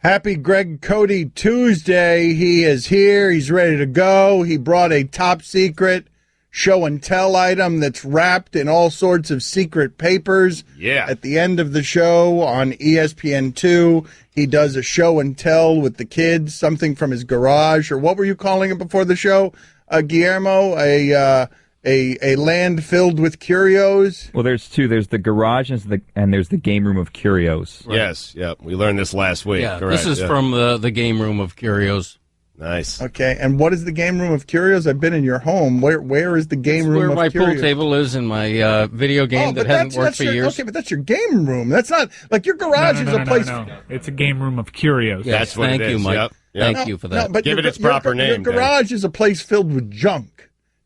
Happy Greg Cody Tuesday. He is here. He's ready to go. He brought a top secret show and tell item that's wrapped in all sorts of secret papers. Yeah. At the end of the show on ESPN2, he does a show and tell with the kids, something from his garage, or what were you calling it before the show, Guillermo? A land filled with curios? Well, there's two. There's the garage and there's the game room of curios. Right. Yes, yeah. We learned this last week. Yeah, correct. This is from the game room of curios. Nice. Okay, and what is the game room of curios? I've been in your home. Where is the game room of where my curios? pool table is in my video game that hasn't worked for years. Okay, but that's your game room. That's not, like, your garage is a place. No. It's a game room of curios. Yes, That's what thank it you, is. Mike. Yep. Thank you for that. No, but Give it its proper name. Your garage is a place filled with junk.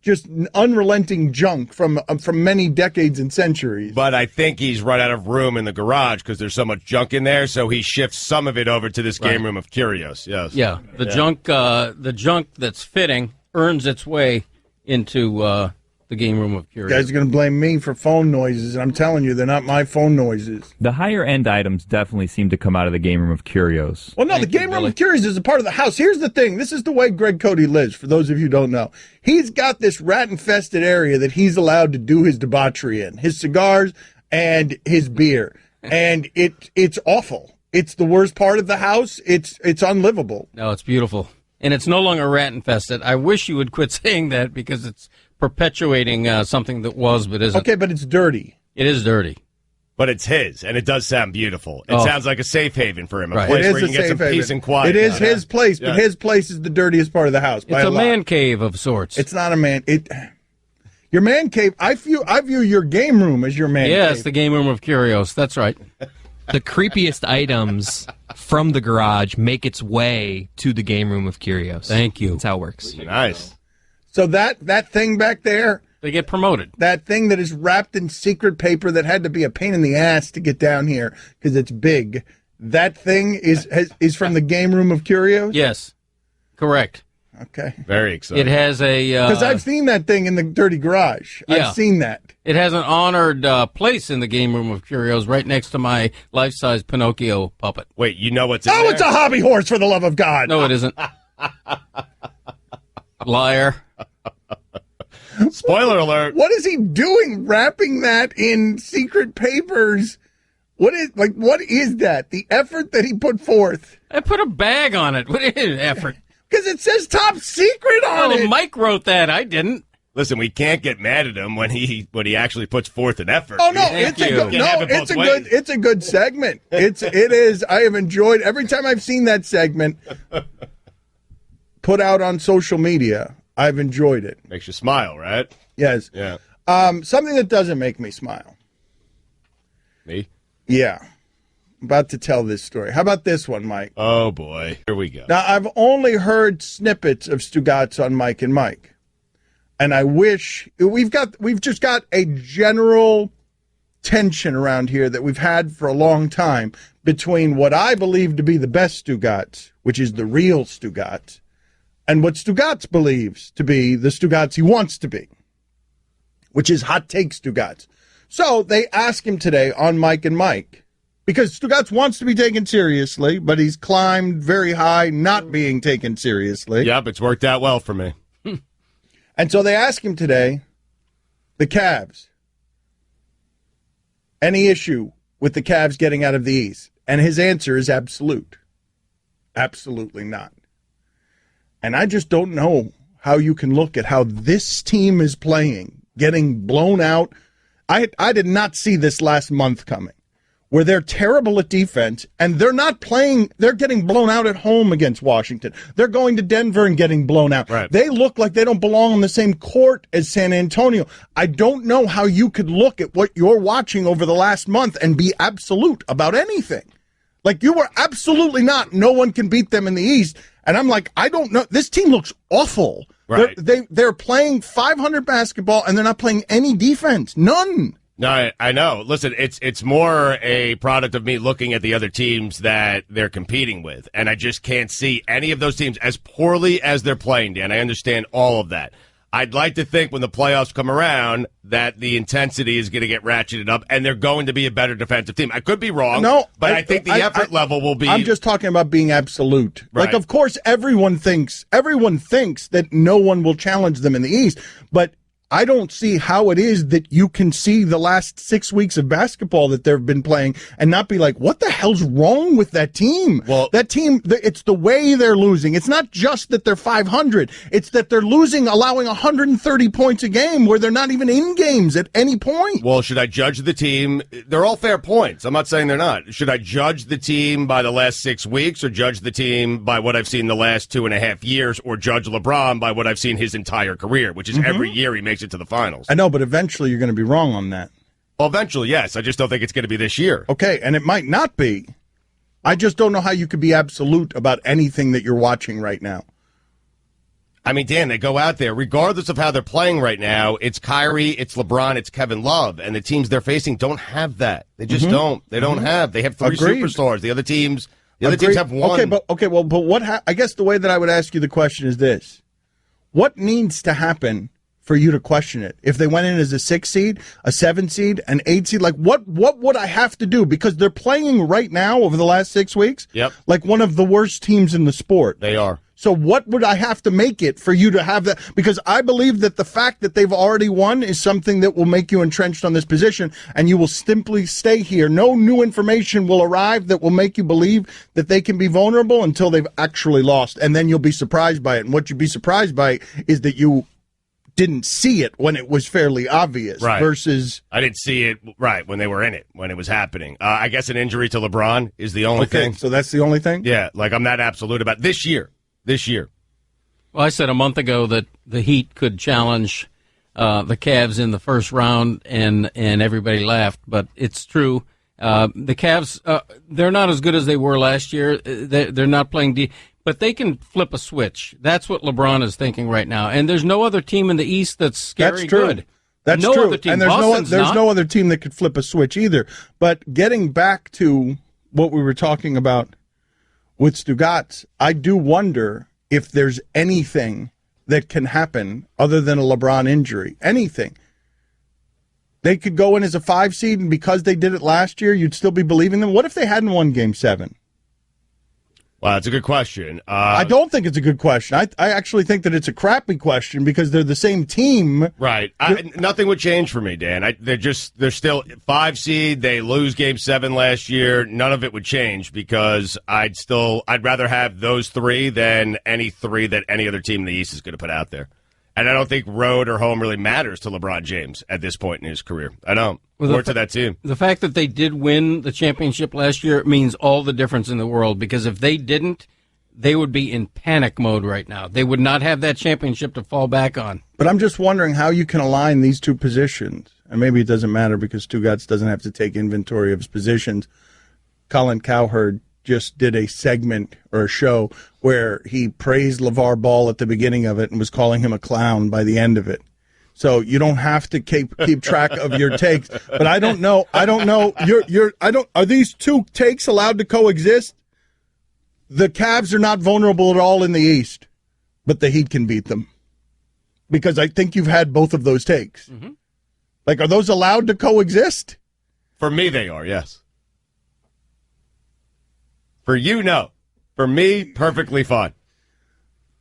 Just unrelenting junk from many decades and centuries. But I think he's run out of room in the garage because there's so much junk in there, so he shifts some of it over to this game room of curios. Yes. Yeah, the junk that's fitting earns its way into the game room of You curios. guys are going to blame me for phone noises, and I'm telling you, they're not my phone noises. The higher end items definitely seem to come out of the game room of curios. Well, no, the game room of curios is a part of the house. Here's the thing. This is the way Greg Cody lives, for those of you who don't know. He's got this rat-infested area that he's allowed to do his debauchery in, his cigars and his beer. And it's awful. It's the worst part of the house. It's unlivable. No, it's beautiful. And it's no longer rat-infested. I wish you would quit saying that because it's perpetuating something that was but isn't. Okay, but it's dirty. It is dirty. But it's his, and it does sound beautiful. It sounds like a safe haven for him, a Right. place It is where you a can get some safe haven. peace and quiet. It is his place, but Yeah. his place is the dirtiest part of the house. It's a man cave of sorts. It's not a man. Your man cave. I view your game room as your man cave. Yes, the game room of curios. That's right. The creepiest items from the garage make its way to the game room of curios. Thank you. That's how it works. Nice. So that thing back there, They get promoted. that thing that is wrapped in secret paper that had to be a pain in the ass to get down here because it's big. That thing is from the game room of curios. Yes, correct. Okay. Very exciting. It has a Because I've seen that thing in the dirty garage. Yeah. I've seen that. it has an honored place in the game room of curios, right next to my life-size Pinocchio puppet. Wait, you know what's in Oh, there? it's a hobby horse, for the love of God. No, it isn't. Liar. Spoiler alert. What is he doing wrapping that in secret papers? What is that? The effort that he put forth? I put a bag on it. What is effort? Because it says top secret on Oh, it. Mike wrote that. I didn't. Listen, we can't get mad at him when he actually puts forth an effort. Oh no, Thank it's a you. good, Can't have it both ways. it's a good segment. It is. I have enjoyed every time I've seen that segment put out on social media. I've enjoyed it. Makes you smile, right? Yes. Yeah. Something that doesn't make me smile. Me? Yeah. I'm about to tell this story. How about this one, Mike? Oh boy. Here we go. Now, I've only heard snippets of Stugotz on Mike and Mike. And I wish we've just got a general tension around here that we've had for a long time between what I believe to be the best Stugotz, which is the real Stugotz, and what Stugotz believes to be the Stugotz he wants to be, which is hot take Stugotz. So they ask him today on Mike and Mike, because Stugotz wants to be taken seriously, but he's climbed very high not being taken seriously. Yep, it's worked out well for me. And so they ask him today, the Cavs, any issue with the Cavs getting out of the East? And his answer is absolute. Absolutely not. And I just don't know how you can look at how this team is playing, getting blown out. I did not see this last month coming, where they're terrible at defense, and they're not playing. They're getting blown out at home against Washington. They're going to Denver and getting blown out. Right. They look like they don't belong on the same court as San Antonio. I don't know how you could look at what you're watching over the last month and be absolute about anything. Like, you were absolutely not. No one can beat them in the East. And I'm like, I don't know. This team looks awful. Right. They're playing 500 basketball, and they're not playing any defense. None. No, I know. Listen, it's more a product of me looking at the other teams that they're competing with, and I just can't see any of those teams as poorly as they're playing, Dan. I understand all of that. I'd like to think when the playoffs come around that the intensity is going to get ratcheted up and they're going to be a better defensive team. I could be wrong, but I think the effort level will be. I'm just talking about being absolute. Right. Like, of course, everyone thinks that no one will challenge them in the East, but I don't see how it is that you can see the last 6 weeks of basketball that they've been playing and not be like, what the hell's wrong with that team? Well, that team, it's the way they're losing. It's not just that they're 500. It's that they're losing, allowing 130 points a game where they're not even in games at any point. Well, should I judge the team? They're all fair points. I'm not saying they're not. Should I judge the team by the last 6 weeks or judge the team by what I've seen the last 2.5 years or judge LeBron by what I've seen his entire career, which is every year he makes it to the finals? I know, but eventually you're going to be wrong on that. Well, eventually, yes. I just don't think it's going to be this year. Okay, and it might not be. I just don't know how you could be absolute about anything that you're watching right now. I mean, Dan, they go out there, regardless of how they're playing right now, it's Kyrie, it's LeBron, it's Kevin Love, and the teams they're facing don't have that. They just don't. They don't have. They have 3 Agreed. superstars. The other teams have one. But what? I guess the way that I would ask you the question is this: what needs to happen for you to question it? If they went in as a 6 seed, a 7 seed, an 8 seed, like what would I have to do? Because they're playing right now over the last 6 weeks, like one of the worst teams in the sport. They are. So what would I have to make it for you to have that? Because I believe that the fact that they've already won is something that will make you entrenched on this position, and you will simply stay here. No new information will arrive that will make you believe that they can be vulnerable until they've actually lost, and then you'll be surprised by it. And what you'd be surprised by is that you didn't see it when it was fairly obvious versus I didn't see it when they were in it, when it was happening. I guess an injury to LeBron is the only thing. So that's the only thing? Yeah, like I'm not absolute about this year. Well, I said a month ago that the Heat could challenge the Cavs in the first round, and everybody laughed, but it's true. The Cavs, they're not as good as they were last year. They're not playing deep. But they can flip a switch. That's what LeBron is thinking right now. And there's no other team in the East that's scary good. That's no true. Other team. And there's no other team that could flip a switch either. But getting back to what we were talking about with Stugotz, I do wonder if there's anything that can happen other than a LeBron injury. Anything. They could go in as a 5 seed, and because they did it last year, you'd still be believing them. What if they hadn't won Game 7? Well, that's a good question. I don't think it's a good question. I actually think that it's a crappy question because they're the same team. Right. Nothing would change for me, Dan. They're still 5 seed. They lose Game 7 last year. None of it would change because I'd rather have those 3 than any 3 that any other team in the East is going to put out there. And I don't think road or home really matters to LeBron James at this point in his career. I don't. Or to that team. The fact that they did win the championship last year means all the difference in the world, because if they didn't, they would be in panic mode right now. They would not have that championship to fall back on. But I'm just wondering how you can align these two positions. And maybe it doesn't matter because Stugotz doesn't have to take inventory of his positions. Colin Cowherd just did a segment or a show where he praised LeVar Ball at the beginning of it and was calling him a clown by the end of it. So you don't have to keep track of your takes. But I don't know. Are these two takes allowed to coexist? The Cavs are not vulnerable at all in the East, but the Heat can beat them. Because I think you've had both of those takes. Mm-hmm. Like, are those allowed to coexist? For me, they are, yes. For you, no. For me, perfectly fine.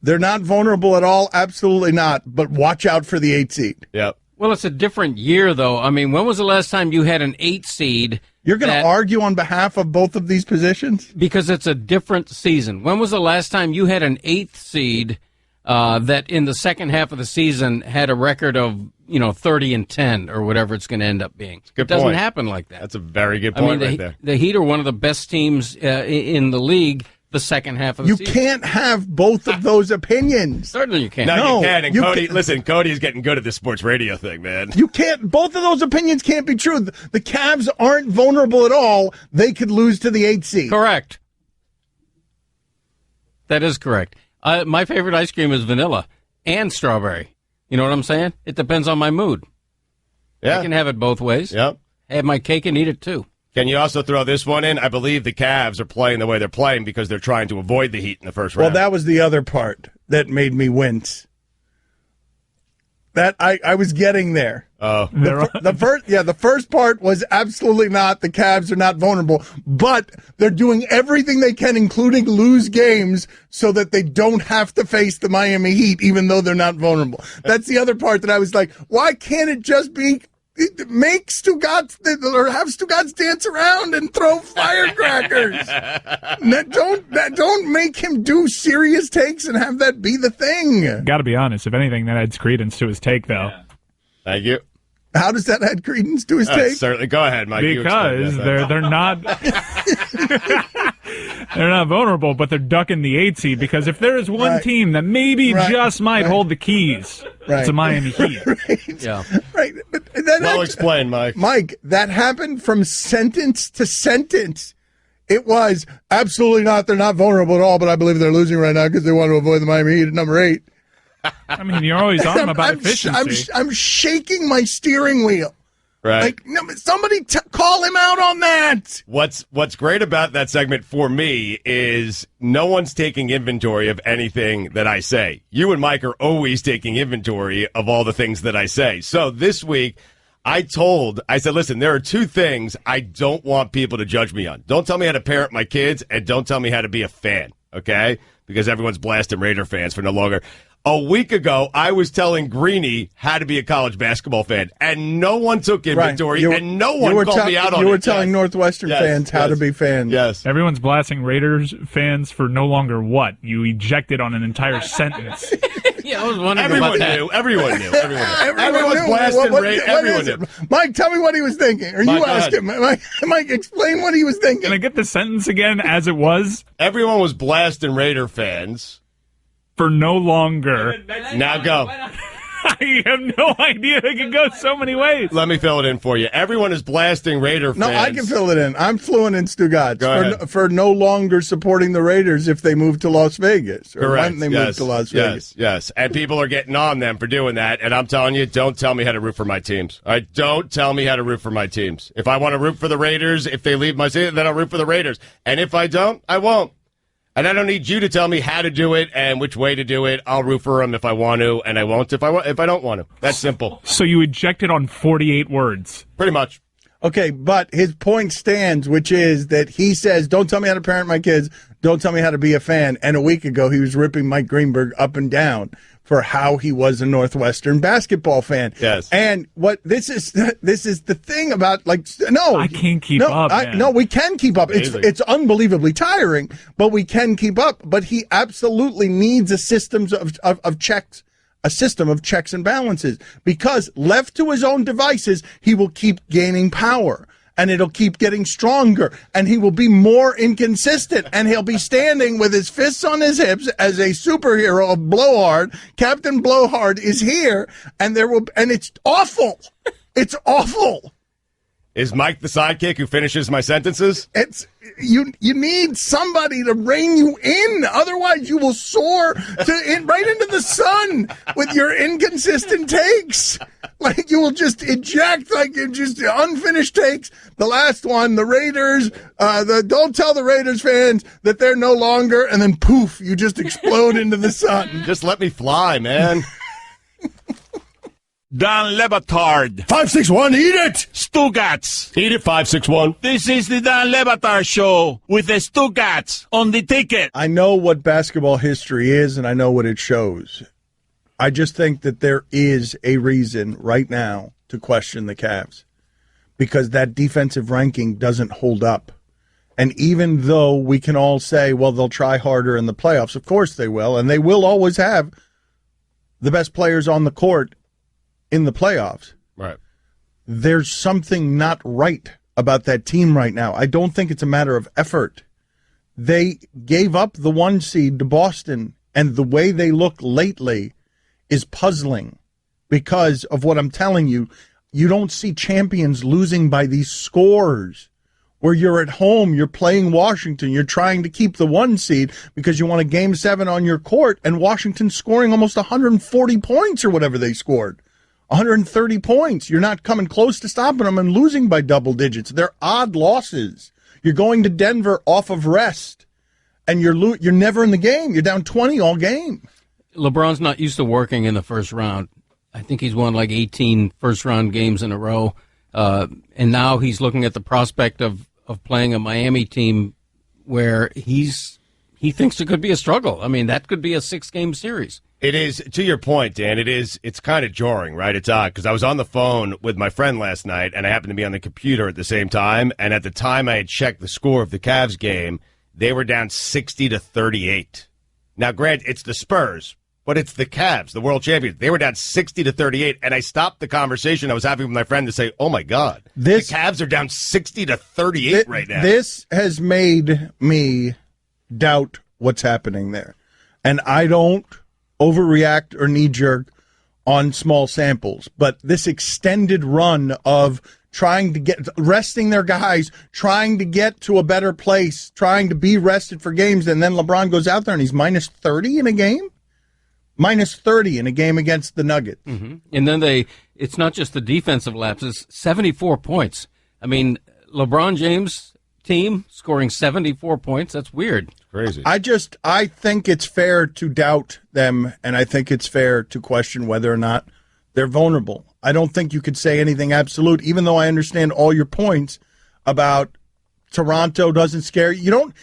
They're not vulnerable at all? Absolutely not. But watch out for the 8 seed. Yep. Well, it's a different year, though. I mean, when was the last time you had an 8 seed? You're going to argue on behalf of both of these positions? Because it's a different season. When was the last time you had an 8th seed that in the second half of the season had a record of, 30-10 or whatever it's going to end up being? It doesn't happen like that. That's a very good point right there. The Heat are one of the best teams in the league the second half of the season. You can't have both of those opinions. Certainly you can't. No, you can. And Cody, listen, Cody's getting good at this sports radio thing, man. You can't. Both of those opinions can't be true. The Cavs aren't vulnerable at all. They could lose to the 8 seed. Correct. That is correct. My favorite ice cream is vanilla and strawberry. You know what I'm saying? It depends on my mood. Yeah. I can have it both ways. Yep. Have my cake and eat it too. Can you also throw this one in? I believe the Cavs are playing the way they're playing because they're trying to avoid the Heat in the first round. Well, that was the other part that made me wince. That I was getting there. Oh, The first part was absolutely not. The Cavs are not vulnerable, but they're doing everything they can, including lose games, so that they don't have to face the Miami Heat, even though they're not vulnerable. That's the other part that I was like, why can't it just be make Stugotz or have Stugotz dance around and throw firecrackers? Don't make him do serious takes and have that be the thing. Got to be honest. If anything, that adds credence to his take, though. thank you. How does that add credence to his take? Certainly. Go ahead, Mike. Because they're not they're not vulnerable, but they're ducking the 8 seed. Because if there is one team that maybe just might hold the keys, it's a Miami Heat. Yeah. Right. But that Well explained, Mike. Mike, that happened from sentence to sentence. It was absolutely not. They're not vulnerable at all, but I believe they're losing right now because they want to avoid the Miami Heat at number 8. I mean, you're always on them about efficiency. I'm shaking my steering wheel. Right. Like, no, somebody call him out on that. What's great about that segment for me is no one's taking inventory of anything that I say. You and Mike are always taking inventory of all the things that I say. So this week, I said, listen, there are 2 things I don't want people to judge me on. Don't tell me how to parent my kids, and don't tell me how to be a fan, okay? Because everyone's blasting Raider fans for no longer. A week ago, I was telling Greeny how to be a college basketball fan, and no one took inventory, and no one called me out on it. You were telling Northwestern fans how to be fans. Yes. Everyone's blasting Raiders fans for no longer what? You ejected on an entire sentence. Yeah, I was wondering Everyone about that. knew. Everyone knew. Everyone knew. Blasting Raider. What Everyone is knew. it? Mike, tell me what he was thinking. Or Mike, you go ask ahead. him. Mike, explain what he was thinking. Can I get the sentence again as it was? Everyone was blasting Raider fans. For no longer. Now go. I have no idea. It can go so many ways. Let me fill it in for you. Everyone is blasting Raider fans. No, I can fill it in. I'm fluent in Stugotz Go ahead. for no longer supporting the Raiders if they move to Las Vegas. Or Correct. when they move to Las Vegas. Yes. And people are getting on them for doing that. And I'm telling you, don't tell me how to root for my teams. All right? Don't tell me how to root for my teams. If I want to root for the Raiders, if they leave my season, then I'll root for the Raiders. And if I don't, I won't. And I don't need you to tell me how to do it and which way to do it. I'll root for them if I want to, and I won't if I don't want to. That's simple. So you ejected on 48 words. Pretty much. Okay, but his point stands, which is that he says, don't tell me how to parent my kids, don't tell me how to be a fan. And a week ago, he was ripping Mike Greenberg up and down for how he was a Northwestern basketball fan. Yes. And what this is the thing about, like, no. I can't keep up, man. No, we can keep up. Amazing. It's unbelievably tiring, but we can keep up. But he absolutely needs a system of checks. A system of checks and balances, because left to his own devices, he will keep gaining power and it'll keep getting stronger and he will be more inconsistent and he'll be standing with his fists on his hips as a superhero of Blowhard. Captain Blowhard is here and it's awful. It's awful. Is Mike the sidekick who finishes my sentences? It's you need somebody to rein you in. Otherwise, you will soar right into the sun with your inconsistent takes. Like, you will just eject, like, just unfinished takes. The last one, the Raiders, don't tell the Raiders fans that they're no longer, and then poof, you just explode into the sun. Just let me fly, man. Dan Batard. 561, eat it! Stugotz. Eat it, 561. This is the Dan Batard Show with the Stugotz on the ticket. I know what basketball history is, and I know what it shows. I just think that there is a reason right now to question the Cavs, because that defensive ranking doesn't hold up. And even though we can all say, well, they'll try harder in the playoffs, of course they will, and they will always have the best players on the court in the playoffs. Right. There's something not right about that team right now. I don't think it's a matter of effort. They gave up the 1 seed to Boston, and the way they look lately is puzzling because of what I'm telling you. You don't see champions losing by these scores where you're at home, you're playing Washington, you're trying to keep the 1 seed because you want a Game 7 on your court, and Washington scoring almost 140 points or whatever they scored. 130 points. You're not coming close to stopping them and losing by double digits. They're odd losses. You're going to Denver off of rest, and you're never in the game. You're down 20 all game. LeBron's not used to working in the first round. I think he's won like 18 first-round games in a row. And now he's looking at the prospect of playing a Miami team where he thinks it could be a struggle. I mean, that could be a 6-game series. It is, to your point, Dan, it's kind of jarring, right? It's odd, because I was on the phone with my friend last night, and I happened to be on the computer at the same time, and at the time I had checked the score of the Cavs game, they were down 60-38. Now, Grant, it's the Spurs, but it's the Cavs, the world champions. They were down 60-38, and I stopped the conversation I was having with my friend to say, oh, my God, the Cavs are down 60-38 right now. This has made me doubt what's happening there. And I don't overreact or knee-jerk on small samples, but this extended run of trying to resting their guys, trying to get to a better place, trying to be rested for games, and then LeBron goes out there and he's minus 30 in a game? Minus 30 in a game against the Nuggets. Mm-hmm. And then it's not just the defensive lapses, 74 points. I mean, LeBron James' team scoring 74 points, that's weird. Crazy. I think it's fair to doubt them, and I think it's fair to question whether or not they're vulnerable. I don't think you could say anything absolute, even though I understand all your points about Toronto doesn't scare you. You don't,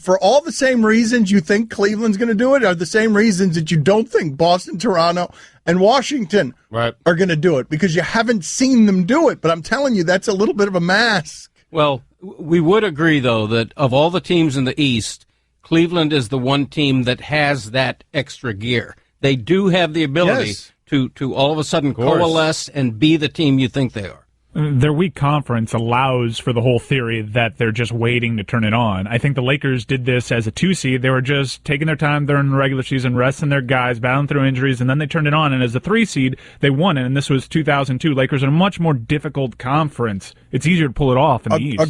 for all the same reasons you think Cleveland's going to do it are the same reasons that you don't think Boston, Toronto, and Washington are going to do it, because you haven't seen them do it. But I'm telling you, that's a little bit of a mask. Well, we would agree, though, that of all the teams in the East, Cleveland is the one team that has that extra gear. They do have the ability to all of a sudden coalesce and be the team you think they are. Their weak conference allows for the whole theory that they're just waiting to turn it on. I think the Lakers did this as a 2-seed. They were just taking their time during the regular season, resting their guys, battling through injuries, and then they turned it on. And as a 3-seed, they won it, and this was 2002. Lakers are a much more difficult conference. It's easier to pull it off in the East.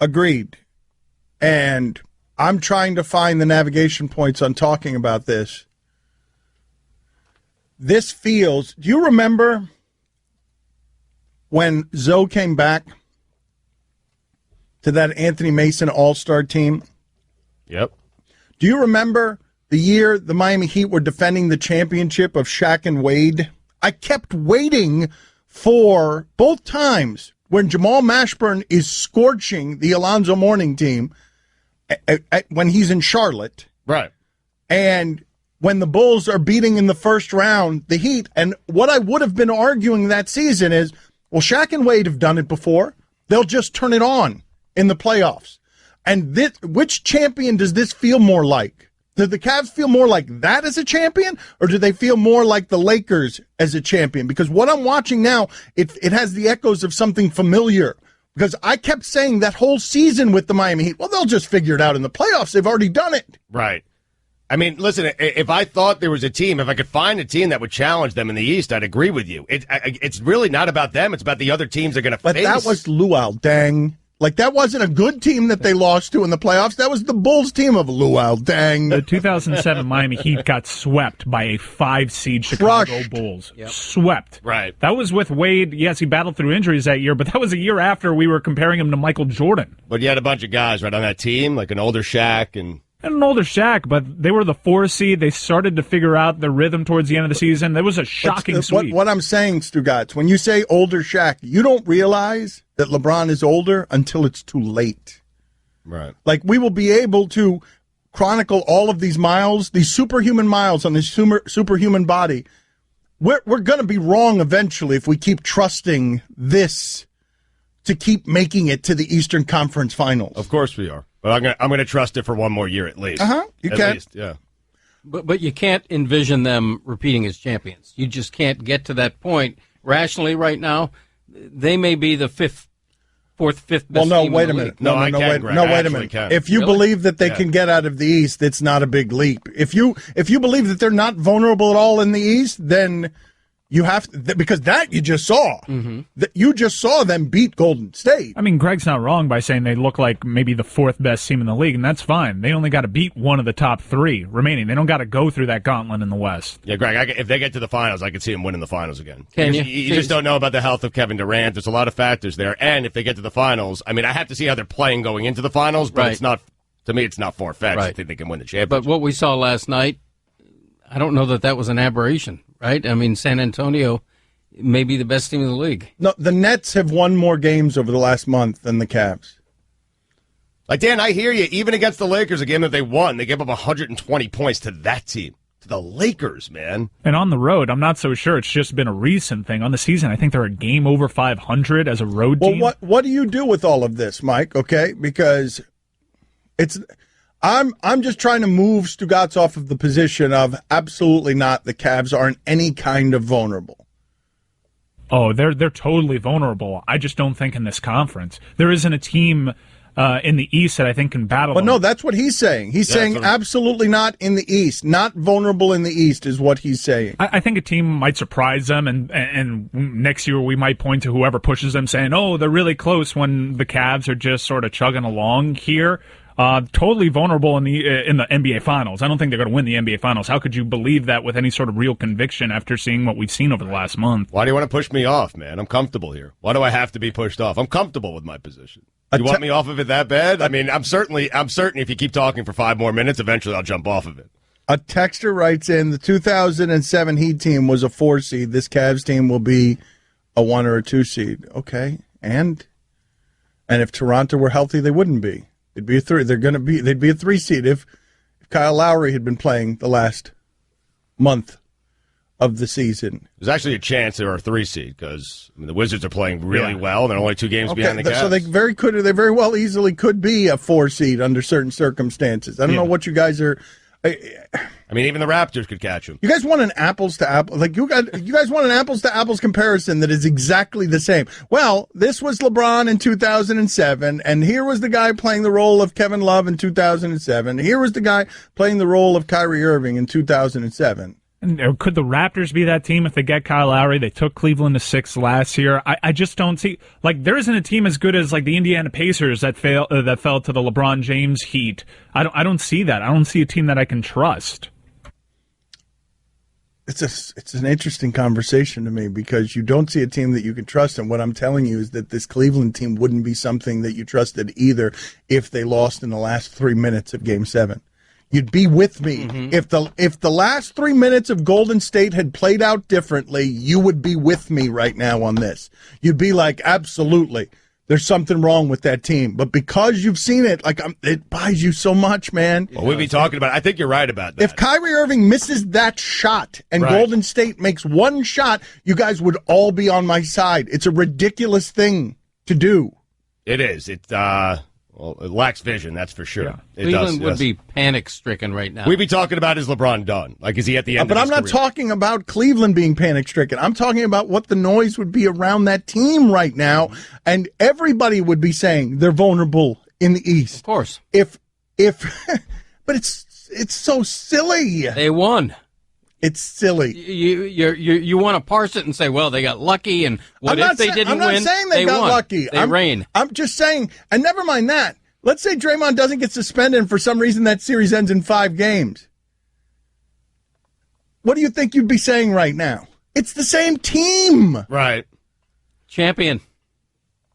Agreed. And I'm trying to find the navigation points on talking about this. This feels, do you remember when Zoe came back to that Anthony Mason All-Star team? Yep. Do you remember the year the Miami Heat were defending the championship of Shaq and Wade? I kept waiting for both times when Jamal Mashburn is scorching the Alonzo Mourning team when he's in Charlotte. Right. And when the Bulls are beating in the first round the Heat. And what I would have been arguing that season is, well, Shaq and Wade have done it before. They'll just turn it on in the playoffs. And which champion does this feel more like? Do the Cavs feel more like that as a champion, or do they feel more like the Lakers as a champion? Because what I'm watching now, it has the echoes of something familiar. Because I kept saying that whole season with the Miami Heat, well, they'll just figure it out in the playoffs. They've already done it. Right. I mean, listen, if I thought there was a team, if I could find a team that would challenge them in the East, I'd agree with you. It's really not about them. It's about the other teams they're going to face. But that was Luau Deng. Like, that wasn't a good team that they lost to in the playoffs. That was the Bulls team of Luau Deng. The 2007 Miami Heat got swept by a 5-seed Chicago Bulls. Yep. Swept. Right. That was with Wade. Yes, he battled through injuries that year, but that was a year after we were comparing him to Michael Jordan. But you had a bunch of guys right on that team, like an older Shaq and an older Shaq, but they were the 4-seed. They started to figure out their rhythm towards the end of the season. That was a shocking sweep. What I'm saying, Stugotz, when you say older Shaq, you don't realize that LeBron is older until it's too late. Right. Like, we will be able to chronicle all of these miles, these superhuman miles on this superhuman body. We're going to be wrong eventually if we keep trusting this to keep making it to the Eastern Conference Finals. Of course we are. But I'm going to trust it for one more year at least. You can. At least, yeah. But you can't envision them repeating as champions. You just can't get to that point rationally right now. They may be the fourth, fifth best team wait in a the minute. league. No, wait a minute. Can. If you believe that they can get out of the East, it's not a big leap. If you believe that they're not vulnerable at all in the East, then you have to, because that you just saw. Mm-hmm. That you just saw them beat Golden State. I mean, Greg's not wrong by saying they look like maybe the 4th best team in the league, and that's fine. They only got to beat one of the top 3 remaining. They don't got to go through that gauntlet in the West. Yeah, Greg, if they get to the finals, I could see them winning the finals again. Can you? You just don't know about the health of Kevin Durant. There's a lot of factors there. And if they get to the finals, I mean, I have to see how they're playing going into the finals, but it's not, to me, it's not far-fetched. I think they can win the championship. But what we saw last night, I don't know that was an aberration. right? I mean, San Antonio may be the best team in the league. No, the Nets have won more games over the last month than the Cavs. Like, Dan, I hear you. Even against the Lakers, a game that they won, they gave up 120 points to that team. To the Lakers, man. And on the road, I'm not so sure. It's just been a recent thing. On the season, I think they're a game over 500 as a road team. Well, what do you do with all of this, Mike? Okay, because I'm just trying to move Stugotz off of the position of absolutely not. The Cavs aren't any kind of vulnerable. Oh, they're totally vulnerable. I just don't think in this conference there isn't a team in the East that I think can battle. But no, that's what he's saying. He's saying absolutely not in the East, not vulnerable in the East is what he's saying. I think a team might surprise them, and next year we might point to whoever pushes them, saying, "Oh, they're really close." When the Cavs are just sort of chugging along here. Totally vulnerable in the NBA Finals. I don't think they're going to win the NBA Finals. How could you believe that with any sort of real conviction after seeing what we've seen over the last month? Why do you want to push me off, man? I'm comfortable here. Why do I have to be pushed off? I'm comfortable with my position. You want me off of it that bad? I mean, I'm certain if you keep talking for 5 more minutes, eventually I'll jump off of it. A texter writes in, the 2007 Heat team was a 4 seed. This Cavs team will be a 1 or a 2 seed. Okay, and if Toronto were healthy, they wouldn't be. It'd be a 3. They'd be a 3 seed if Kyle Lowry had been playing the last month of the season. There's actually a chance they were a 3 seed because the Wizards are playing really well. They're only 2 games behind the Cavs. So they very well easily could be a 4 seed under certain circumstances. I don't know what you guys are. I mean, even the Raptors could catch them. You guys want an apples to apples, you guys want an apples to apples comparison that is exactly the same. Well, this was LeBron in 2007, and here was the guy playing the role of Kevin Love in 2007. Here was the guy playing the role of Kyrie Irving in 2007. And could the Raptors be that team if they get Kyle Lowry? They took Cleveland to 6 last year. I just don't see, there isn't a team as good as the Indiana Pacers that fell to the LeBron James Heat. I don't see that. I don't see a team that I can trust. It's an interesting conversation to me because you don't see a team that you can trust, and what I'm telling you is that this Cleveland team wouldn't be something that you trusted either if they lost in the last 3 minutes of Game 7. You'd be with me. Mm-hmm. If the last 3 minutes of Golden State had played out differently, you would be with me right now on this. You'd be like, absolutely, there's something wrong with that team. But because you've seen it, it buys you so much, man. Well, we'd be talking about it. I think you're right about that. If Kyrie Irving misses that shot and Golden State makes one shot, you guys would all be on my side. It's a ridiculous thing to do. It is. Well, it lacks vision, that's for sure. Yeah. Cleveland would be panic-stricken right now. We'd be talking about, is LeBron done? Is he at the end But of I'm his not career? talking about Cleveland being panic-stricken. I'm talking about what the noise would be around that team right now, and everybody would be saying they're vulnerable in the East. Of course. But it's so silly. They won. It's silly. You want to parse it and say, well, they got lucky, and what if they didn't win? I'm not saying they got won. lucky. They reign. I'm just saying, and never mind that. Let's say Draymond doesn't get suspended, and for some reason that series ends in 5 games. What do you think you'd be saying right now? It's the same team. Right. Champion.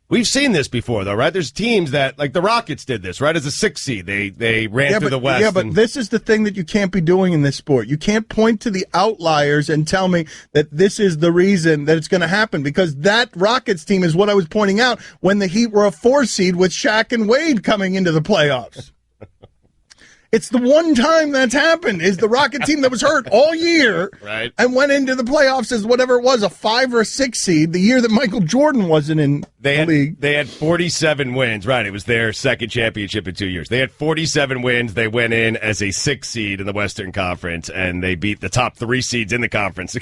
We've seen this before, though, right? There's teams that, the Rockets did this, right? As a 6 seed, they ran through the West. Yeah, but this is the thing that you can't be doing in this sport. You can't point to the outliers and tell me that this is the reason that it's going to happen, because that Rockets team is what I was pointing out when the Heat were a 4 seed with Shaq and Wade coming into the playoffs. It's the one time that's happened, is the Rocket team that was hurt all year and went into the playoffs as whatever it was, a 5 or a 6 seed, the year that Michael Jordan wasn't in the league. They had 47 wins, right? It was their second championship in 2 years. They had 47 wins. They went in as a 6 seed in the Western Conference, and they beat the top 3 seeds in the conference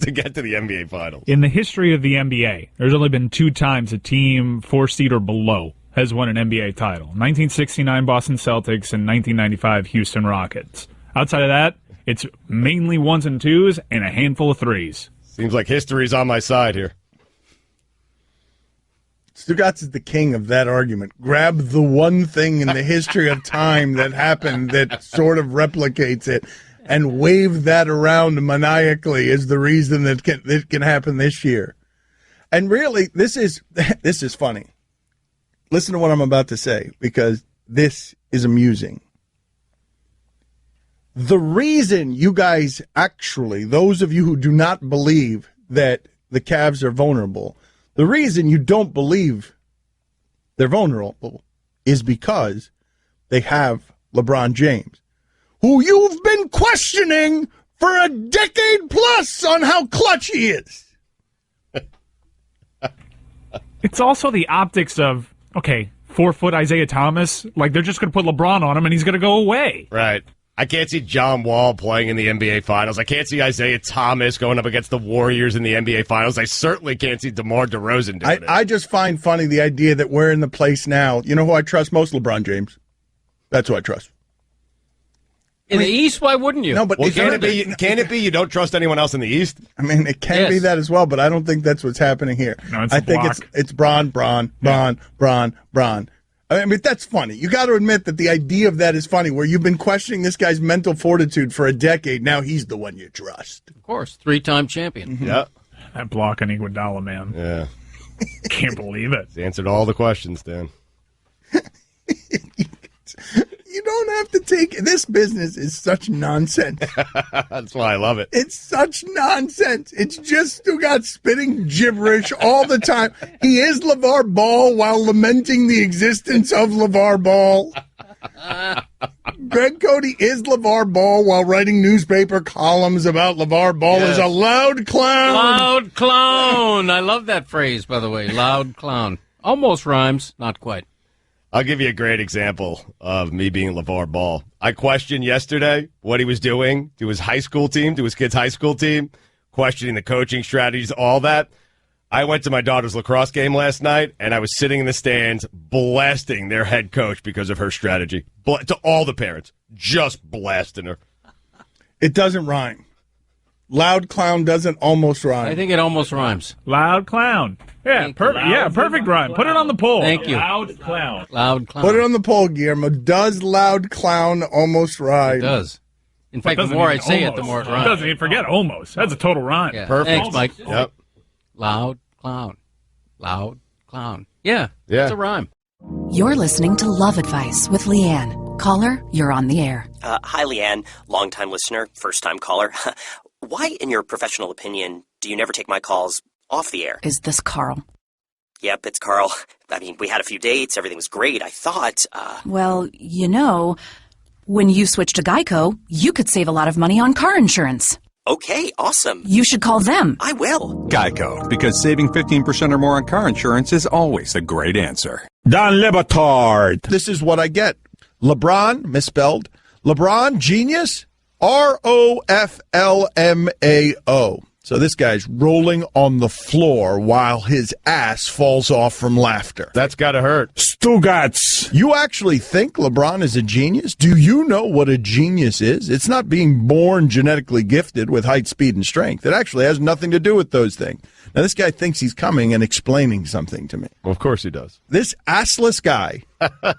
to get to the NBA Finals. In the history of the NBA, there's only been 2 times a team 4 seed or below has won an NBA title. 1969 Boston Celtics and 1995 Houston Rockets. Outside of that, it's mainly 1s and 2s and a handful of 3s. Seems like history's on my side here. Stugotz is the king of that argument. Grab the one thing in the history of time that happened that sort of replicates it and wave that around maniacally as the reason that it can happen this year. And really, this is funny. Listen to what I'm about to say, because this is amusing. The reason you guys actually, those of you who do not believe that the Cavs are vulnerable, the reason you don't believe they're vulnerable is because they have LeBron James, who you've been questioning for a decade plus on how clutch he is. It's also the optics of, okay, 4-foot Isaiah Thomas, like they're just going to put LeBron on him and he's going to go away. Right. I can't see John Wall playing in the NBA Finals. I can't see Isaiah Thomas going up against the Warriors in the NBA Finals. I certainly can't see DeMar DeRozan doing it. I just find funny the idea that we're in the place now. You know who I trust most? LeBron James. That's who I trust. In the East, why wouldn't you? No, but Well, can it be you don't trust anyone else in the East? I mean, it can be that as well, but I don't think that's what's happening here. No, it's I the think block. it's Bron. I mean, that's funny. You got to admit that the idea of that is funny, where you've been questioning this guy's mental fortitude for a decade. Now he's the one you trust. Of course, 3-time champion. Mm-hmm. Yeah. That block on Iguodala, man. Yeah. Can't believe it. It's answered all the questions, Dan. You don't have to take this business is such nonsense. That's why I love it. It's such nonsense. It's just Stugotz spitting gibberish all the time. He is LeVar Ball while lamenting the existence of LeVar Ball. Greg Cody is LeVar Ball while writing newspaper columns about LeVar Ball as a loud clown. Loud clown. I love that phrase, by the way. Loud clown. Almost rhymes. Not quite. I'll give you a great example of me being LeVar Ball. I questioned yesterday what he was doing to his high school team, to his kids' high school team, questioning the coaching strategies, all that. I went to my daughter's lacrosse game last night, and I was sitting in the stands blasting their head coach because of her strategy. To all the parents, just blasting her. It doesn't rhyme. Loud clown doesn't almost rhyme. I think it almost rhymes. Loud clown. Yeah, perfect. Yeah, perfect rhyme. Put it on the poll. Thank you. Loud clown. Loud clown. Put it on the poll, Guillermo. Does loud clown almost rhyme? It does. In fact, the Doesn't more I even say it, almost. the more it Doesn't rhymes. even forget almost. That's a total rhyme. Yeah. Perfect. Thanks, Mike. Yep. Loud clown. Loud clown. Yeah, Yeah. it's a rhyme. You're listening to Love Advice with Leanne. Caller, you're on the air. Hi, Leanne. Longtime listener, first-time caller. Why, in your professional opinion, do you never take my calls off the air? Is this Carl? Yep, it's Carl. I mean, we had a few dates. Everything was great. I thought, Well, you know, when you switch to Geico, you could save a lot of money on car insurance. okay, awesome. You should call them. I will. Geico, because saving 15% or more on car insurance is always a great answer. Dan Le Batard. This is what I get. LeBron, misspelled. LeBron, genius. ROFLMAO. So this guy's rolling on the floor while his ass falls off from laughter. That's got to hurt. Stugotz. You actually think LeBron is a genius? Do you know what a genius is? It's not being born genetically gifted with height, speed, and strength. It actually has nothing to do with those things. Now, this guy thinks he's coming and explaining something to me. Well, of course he does. This assless guy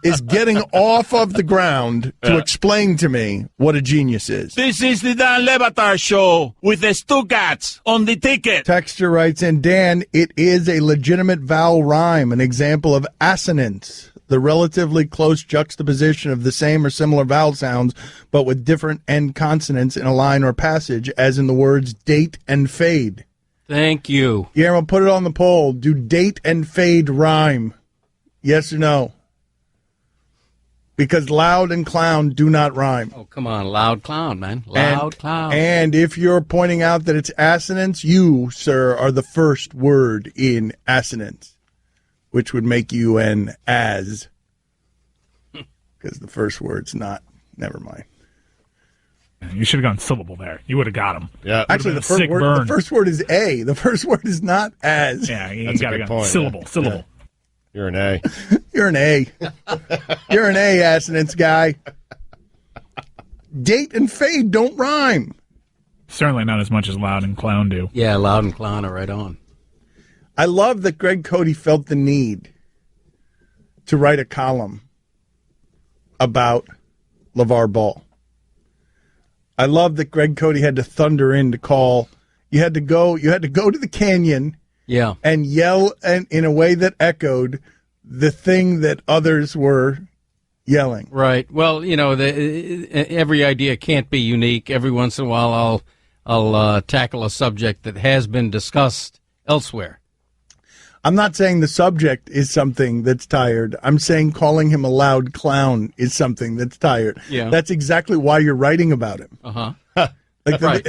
is getting off of the ground to explain to me what a genius is. This is the Dan Le Batard Show with the Stugotz on the ticket. Texture writes in, Dan, it is a legitimate vowel rhyme, an example of assonance, the relatively close juxtaposition of the same or similar vowel sounds, but with different end consonants in a line or passage, as in the words date and fade. Thank you. Guillermo, put it on the poll. Do date and fade rhyme? Yes or no? Because loud and clown do not rhyme. Oh, come on. Loud clown, man. Loud clown. And if you're pointing out that it's assonance, you, sir, are the first word in assonance, which would make you an as. Because the first word's not. Never mind. You should have gone syllable there. You would have got him. Yeah. Actually, the first word is a. The first word is not as. Yeah, you That's a got to good go point, syllable. yeah. Syllable. You're an A. You're an A. You're an A, assonance guy. Date and fade don't rhyme. Certainly not as much as loud and clown do. Yeah, loud and clown are right on. I love that Greg Cody felt the need to write a column about LeVar Ball. I love that Greg Cody had to thunder in to call. You had to go to the canyon Yeah. and yell in a way that echoed the thing that others were yelling. Right. Well, every idea can't be unique. Every once in a while, I'll tackle a subject that has been discussed elsewhere. I'm not saying the subject is something that's tired. I'm saying calling him a loud clown is something that's tired. Yeah. That's exactly why you're writing about him. Uh-huh. Because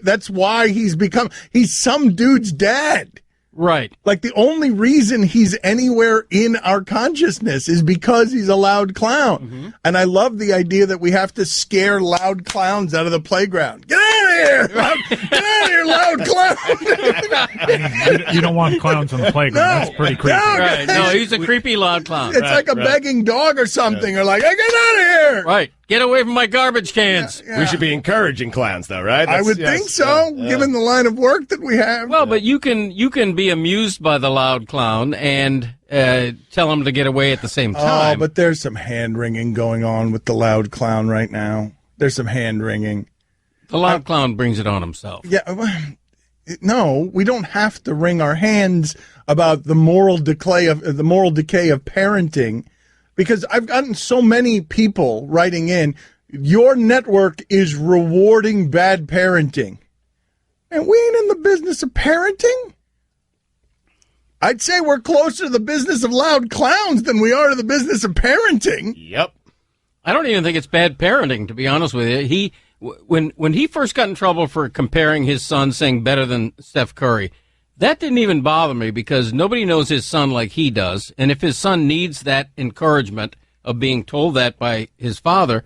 that's why he's some dude's dad. Right. Like the only reason he's anywhere in our consciousness is because he's a loud clown. Mm-hmm. And I love the idea that we have to scare loud clowns out of the playground. Get out of here! Get out of here, loud clown! You don't want clowns on the playground. That's pretty creepy. Right. No, he's a creepy loud clown. It's like a begging dog or something. Or like, hey, get out of here! Right. Get away from my garbage cans. Yeah. We should be encouraging clowns, though, right? I would think so, given the line of work that we have. Well, but you can be amused by the loud clown and tell him to get away at the same time. Oh, but there's some hand-wringing going on with the loud clown right now. There's some hand-wringing. The loud clown brings it on himself. Yeah, no, we don't have to wring our hands about the moral decay of parenting. Because I've gotten so many people writing in, your network is rewarding bad parenting. And we ain't in the business of parenting. I'd say we're closer to the business of loud clowns than we are to the business of parenting. Yep. I don't even think it's bad parenting, to be honest with you. When he first got in trouble for comparing his son, saying better than Steph Curry, that didn't even bother me because nobody knows his son like he does. And if his son needs that encouragement of being told that by his father,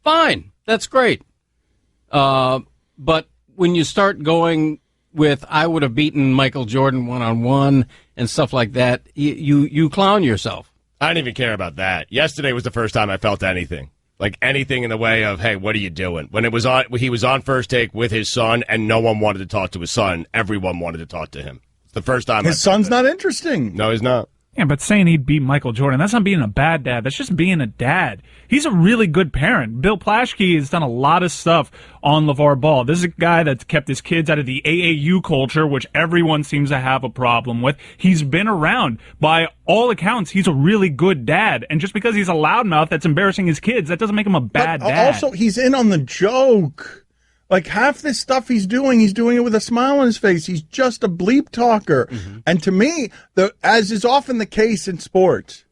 fine. That's great. But when you start going with, I would have beaten Michael Jordan one-on-one and stuff like that, you clown yourself. I don't even care about that. Yesterday was the first time I felt anything. Like anything in the way of, hey, what are you doing? When he was on First Take with his son, and no one wanted to talk to his son. Everyone wanted to talk to him. It's the first time. His son's not interesting. No, he's not. Yeah, but saying he'd beat Michael Jordan, that's not being a bad dad. That's just being a dad. He's a really good parent. Bill Plaschke has done a lot of stuff on LeVar Ball. This is a guy that's kept his kids out of the AAU culture, which everyone seems to have a problem with. He's been around. By all accounts, he's a really good dad. And just because he's a loudmouth that's embarrassing his kids, that doesn't make him a bad dad. Also, he's in on the joke. Like, half this stuff he's doing it with a smile on his face. He's just a bleep talker. Mm-hmm. And to me, as is often the case in sports,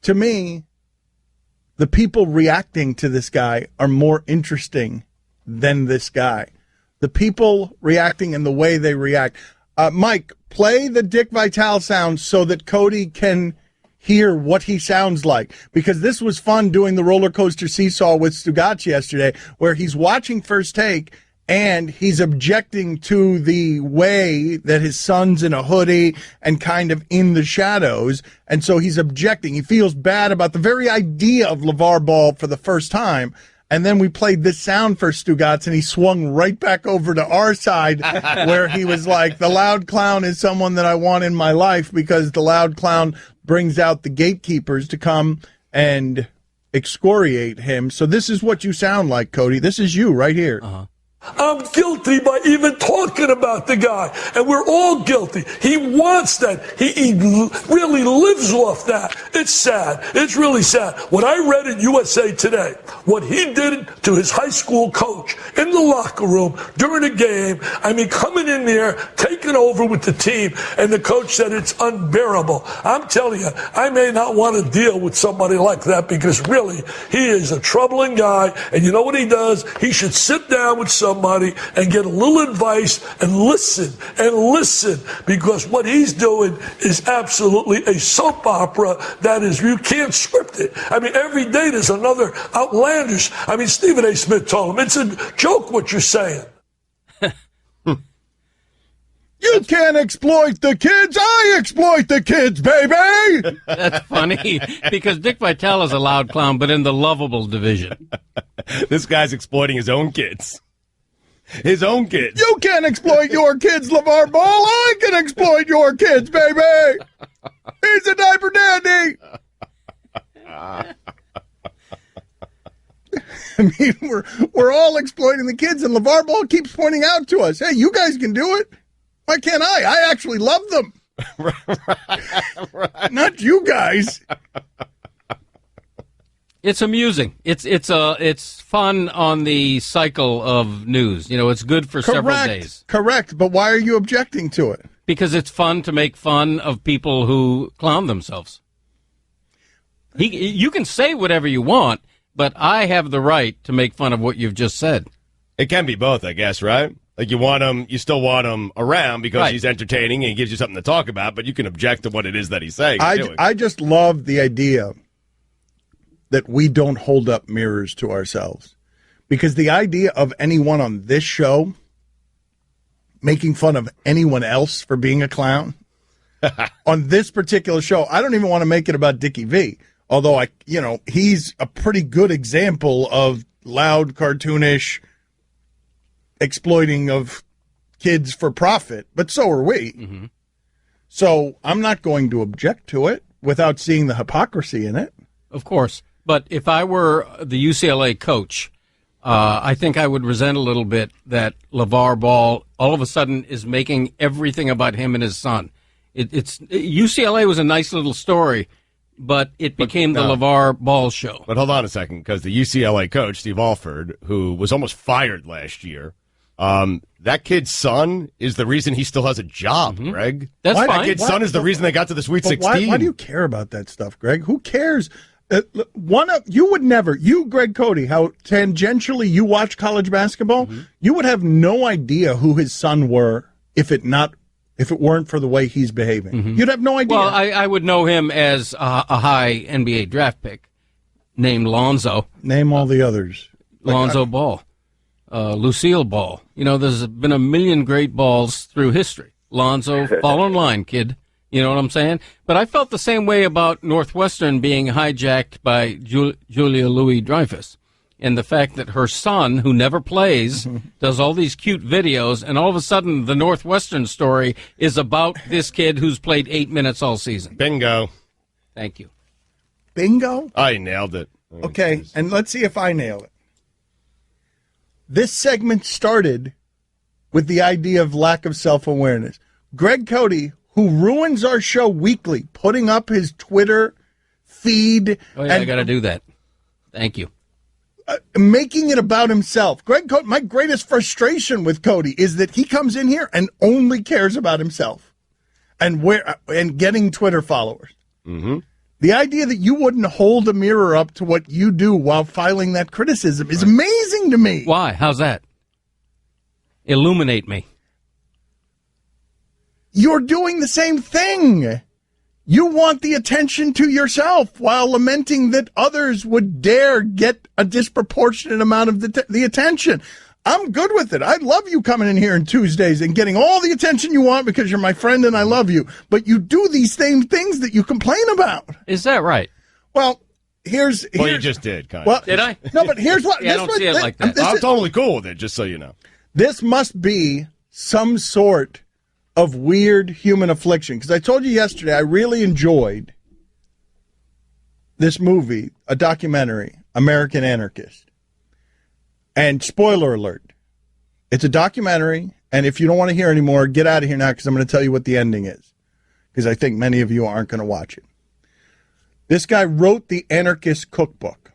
to me, the people reacting to this guy are more interesting than this guy. The people reacting and the way they react. Mike, play the Dick Vitale sound so that Cody can hear what he sounds like, because this was fun doing the roller coaster seesaw with Stugotz yesterday, where he's watching First Take and he's objecting to the way that his son's in a hoodie and kind of in the shadows. And so he's objecting. He feels bad about the very idea of LeVar Ball for the first time. And then we played this sound for Stugotz, and he swung right back over to our side where he was like, the loud clown is someone that I want in my life because the loud clown brings out the gatekeepers to come and excoriate him. So this is what you sound like, Cody. This is you right here. Uh-huh. I'm guilty by even talking about the guy, and we're all guilty. He wants that. He really lives off that. It's sad. It's really sad. What I read in USA Today, what he did to his high school coach in the locker room during a game, I mean, coming in there, taking over with the team, and the coach said it's unbearable. I'm telling you, I may not want to deal with somebody like that because really, he is a troubling guy, and you know what he does? He should sit down with somebody and get a little advice and listen, because what he's doing is absolutely a soap opera that is, you can't script it. I mean, every day there's another outlandish. I mean, Stephen A. Smith told him, it's a joke what you're saying. You can't exploit the kids. I exploit the kids, baby. That's funny because Dick Vitale is a loud clown, but in the lovable division. This guy's exploiting his own kids. His own kids. You can't exploit your kids, LeVar Ball. I can exploit your kids, baby. He's a diaper daddy. I mean, we're all exploiting the kids, and LeVar Ball keeps pointing out to us, hey, you guys can do it. Why can't I? I actually love them. Not you guys. It's amusing. It's fun on the cycle of news. You know, it's good for several days. Correct. But why are you objecting to it? Because it's fun to make fun of people who clown themselves. You can say whatever you want, but I have the right to make fun of what you've just said. It can be both, I guess, right? Like you still want him around because Right. he's entertaining and he gives you something to talk about, but you can object to what it is that he's saying. I just love the idea that we don't hold up mirrors to ourselves. Because the idea of anyone on this show making fun of anyone else for being a clown on this particular show, I don't even want to make it about Dickie V. Although he's a pretty good example of loud, cartoonish exploiting of kids for profit, but so are we. Mm-hmm. So I'm not going to object to it without seeing the hypocrisy in it. Of course. But if I were the UCLA coach, I think I would resent a little bit that LeVar Ball all of a sudden is making everything about him and his son. UCLA was a nice little story, but it became the LeVar Ball show. But hold on a second, because the UCLA coach, Steve Alford, who was almost fired last year, that kid's son is the reason he still has a job, Greg. That's fine. That kid's son is the reason they got to the Sweet 16. Why do you care about that stuff, Greg? Who cares? You, Greg Cody, how tangentially you watch college basketball, you would have no idea who his son were if it weren't for the way he's behaving. You'd have no idea. Well, I would know him as a high NBA draft pick named Lonzo. Name all the others. Lonzo Ball. Lucille Ball. You know, there's been a million great balls through history. Lonzo, fall in line, kid. You know what I'm saying? But I felt the same way about Northwestern being hijacked by Julia Louis-Dreyfus. And the fact that her son, who never plays, does all these cute videos, and all of a sudden the Northwestern story is about this kid who's played 8 minutes all season. Bingo. Thank you. Bingo? I nailed it. Okay, and let's see if I nail it. This segment started with the idea of lack of self-awareness. Greg Cody, who ruins our show weekly, putting up his Twitter feed. Oh, yeah, I got to do that. Thank you. Making it about himself. Greg Cody, my greatest frustration with Cody is that he comes in here and only cares about himself and getting Twitter followers. Mm-hmm. The idea that you wouldn't hold a mirror up to what you do while filing that criticism is amazing to me. Why? How's that? Illuminate me. You're doing the same thing. You want the attention to yourself while lamenting that others would dare get a disproportionate amount of the attention. I'm good with it. I love you coming in here on Tuesdays and getting all the attention you want because you're my friend and I love you. But you do these same things that you complain about. Is that right? Well, here's you just did, kind of. Well, did I? No, but here's what. Yeah, I don't see it like that. I'm totally cool with it, just so you know. This must be some sort of weird human affliction. Because I told you yesterday I really enjoyed this movie, a documentary, American Anarchist. And spoiler alert, it's a documentary, and if you don't want to hear anymore, get out of here now because I'm going to tell you what the ending is. Because I think many of you aren't going to watch it. This guy wrote the Anarchist Cookbook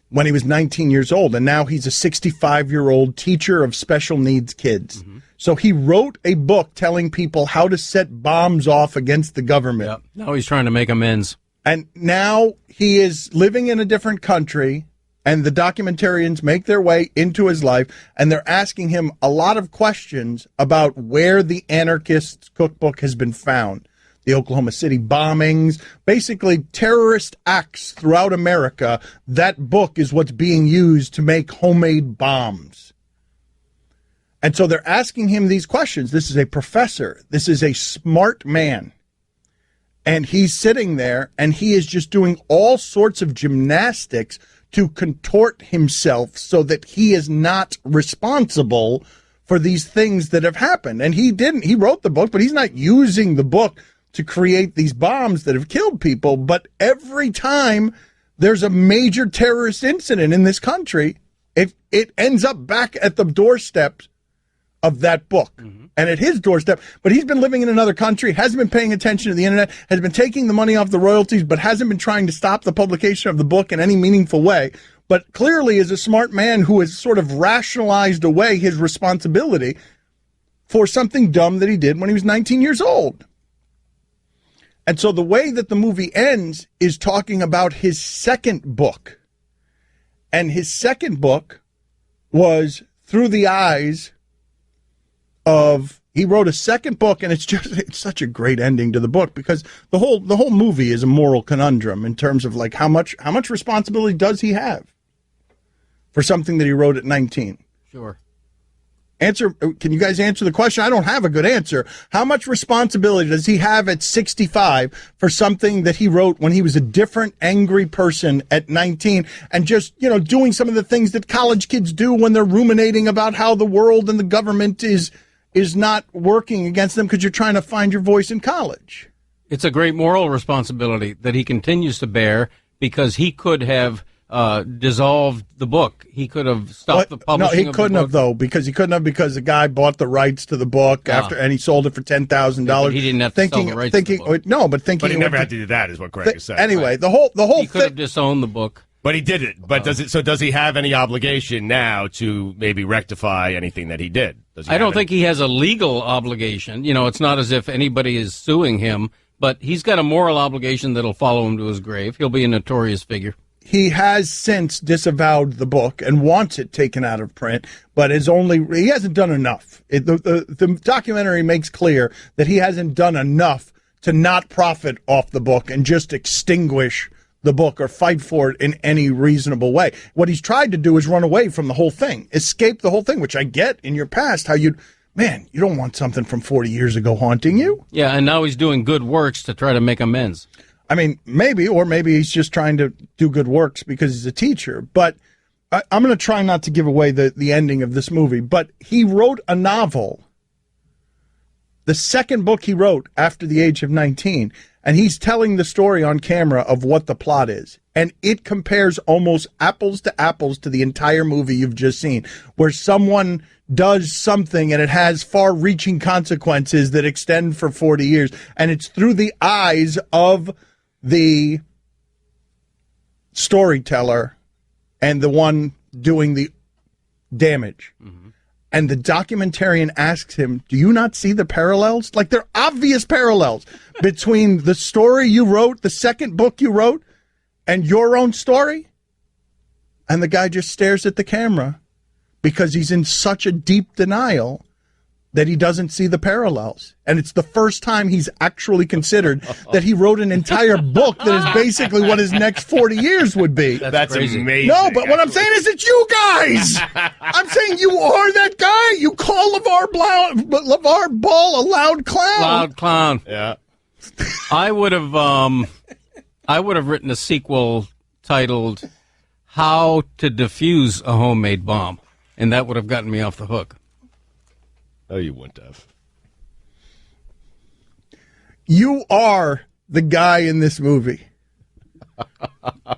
when he was 19 years old, and now he's a 65-year-old teacher of special needs kids. Mm-hmm. So he wrote a book telling people how to set bombs off against the government. Yep. Now he's trying to make amends. And now he is living in a different country, and the documentarians make their way into his life, and they're asking him a lot of questions about where the Anarchist Cookbook has been found. The Oklahoma City bombings, basically terrorist acts throughout America. That book is what's being used to make homemade bombs. And so they're asking him these questions. This is a professor. This is a smart man. And he's sitting there, and he is just doing all sorts of gymnastics to contort himself so that he is not responsible for these things that have happened. And he didn't. He wrote the book, but he's not using the book to create these bombs that have killed people. But every time there's a major terrorist incident in this country, it ends up back at the doorsteps of that book and at his doorstep, but he's been living in another country, hasn't been paying attention to the internet, has been taking the money off the royalties, but hasn't been trying to stop the publication of the book in any meaningful way, but clearly is a smart man who has sort of rationalized away his responsibility for something dumb that he did when he was 19 years old. And so the way that the movie ends is talking about his second book. And his second book was through the eyes of, he wrote a second book, and it's such a great ending to the book, because the whole movie is a moral conundrum in terms of like how much responsibility does he have for something that he wrote at 19? Sure. Can you guys answer the question? I don't have a good answer. How much responsibility does he have at 65 for something that he wrote when he was a different, angry person at 19 and just, doing some of the things that college kids do when they're ruminating about how the world and the government is not working against them because you're trying to find your voice in college? It's a great moral responsibility that he continues to bear, because he could have dissolved the book. He could have stopped the publishing. No, he couldn't have, though, because the guy bought the rights to the book and he sold it for $10,000. He didn't have to sell the rights to the book. But he never had to do that, is what Greg is saying. Anyway, right? the whole he could have disowned the book. But he did it. But does he have any obligation now to maybe rectify anything that he did? I don't think he has a legal obligation. It's not as if anybody is suing him, but he's got a moral obligation that'll follow him to his grave. He'll be a notorious figure. He has since disavowed the book and wants it taken out of print, but he hasn't done enough. The documentary makes clear that he hasn't done enough to not profit off the book and just extinguish the book or fight for it in any reasonable way. What he's tried to do is run away from the whole thing, escape the whole thing, which I get in your past, how you don't want something from 40 years ago haunting you. Yeah, and now he's doing good works to try to make amends. I mean, maybe he's just trying to do good works because he's a teacher. But I'm going to try not to give away the ending of this movie. But he wrote a novel, the second book he wrote after the age of 19, and he's telling the story on camera of what the plot is. And it compares almost apples to apples to the entire movie you've just seen, where someone does something and it has far-reaching consequences that extend for 40 years. And it's through the eyes of the storyteller and the one doing the damage. Mm-hmm. And the documentarian asks him, do you not see the parallels? Like, they're obvious parallels between the story you wrote, the second book you wrote, and your own story. And the guy just stares at the camera because he's in such a deep denial that he doesn't see the parallels. And it's the first time he's actually considered that he wrote an entire book that is basically what his next 40 years would be. That's amazing. No, but what I'm saying is it's you guys. I'm saying you are that guy. You call LeVar Ball a loud clown. Loud clown. Yeah. I would have written a sequel titled How to Defuse a Homemade Bomb, and that would have gotten me off the hook. Oh, you wouldn't have. You are the guy in this movie.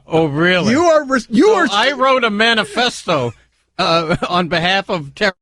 Oh, really? You are. I wrote a manifesto on behalf of terror.